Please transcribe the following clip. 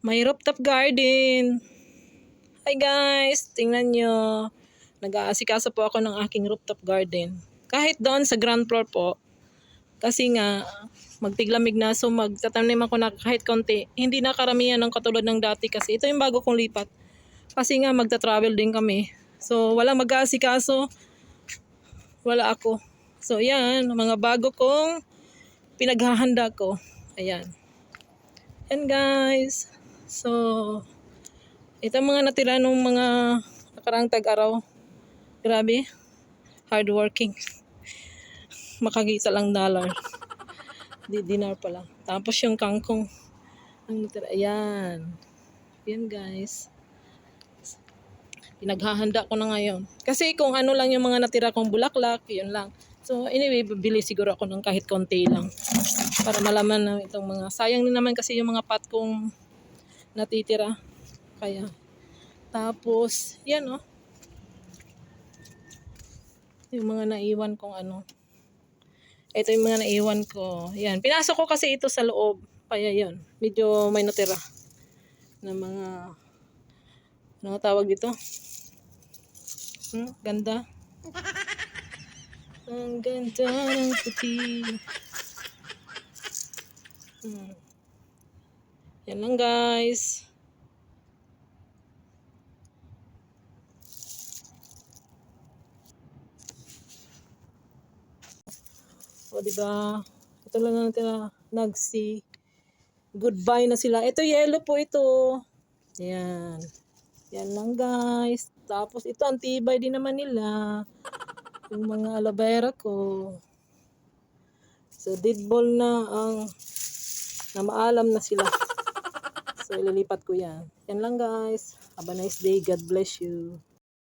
May rooftop garden. Hi guys, tingnan nyo. Nag-aasikaso po ako ng aking rooftop garden. Kahit doon sa ground floor po. Kasi nga, magtiglamig na. So magtatanim ako na kahit konti. Hindi na karamihan ng katulad ng dati kasi. Ito yung bago kong lipat. Kasi nga magta-travel din kami. So walang mag-aasikaso. Wala ako. So yan, mga bago kong pinaghahanda ko. Ayan. Yan guys. So, ito mga natira nung mga nakarang tag-araw. Grabe. Hardworking. Makagisa lang dollar. Dinar pala. Tapos yung kangkong. Ang natira. Ayan. Yan guys. Pinaghahanda ko na ngayon. Kasi kung ano lang yung mga natira kong bulaklak, yun lang. So anyway, bibili siguro ako ng kahit konti lang. Para malaman na itong mga, sayang din naman kasi yung mga pot kong natitira. Kaya, tapos, yan oh. Yung mga naiwan kong ano. Ito yung mga naiwan ko. Yan, pinasok ko kasi ito sa loob. Kaya yun, medyo may natira. Na mga, ano tawag dito? Ganda. Ang ganda ng puti. Yan lang guys. O diba? Ito lang natin goodbye na sila. Ito yellow po ito. Yan. Yan lang guys. Tapos ito ang tibay din naman nila. Yung mga aloe vera ko. So dead ball na na maalam na sila. So ililipat ko yan. Yan lang guys. Have a nice day. God bless you.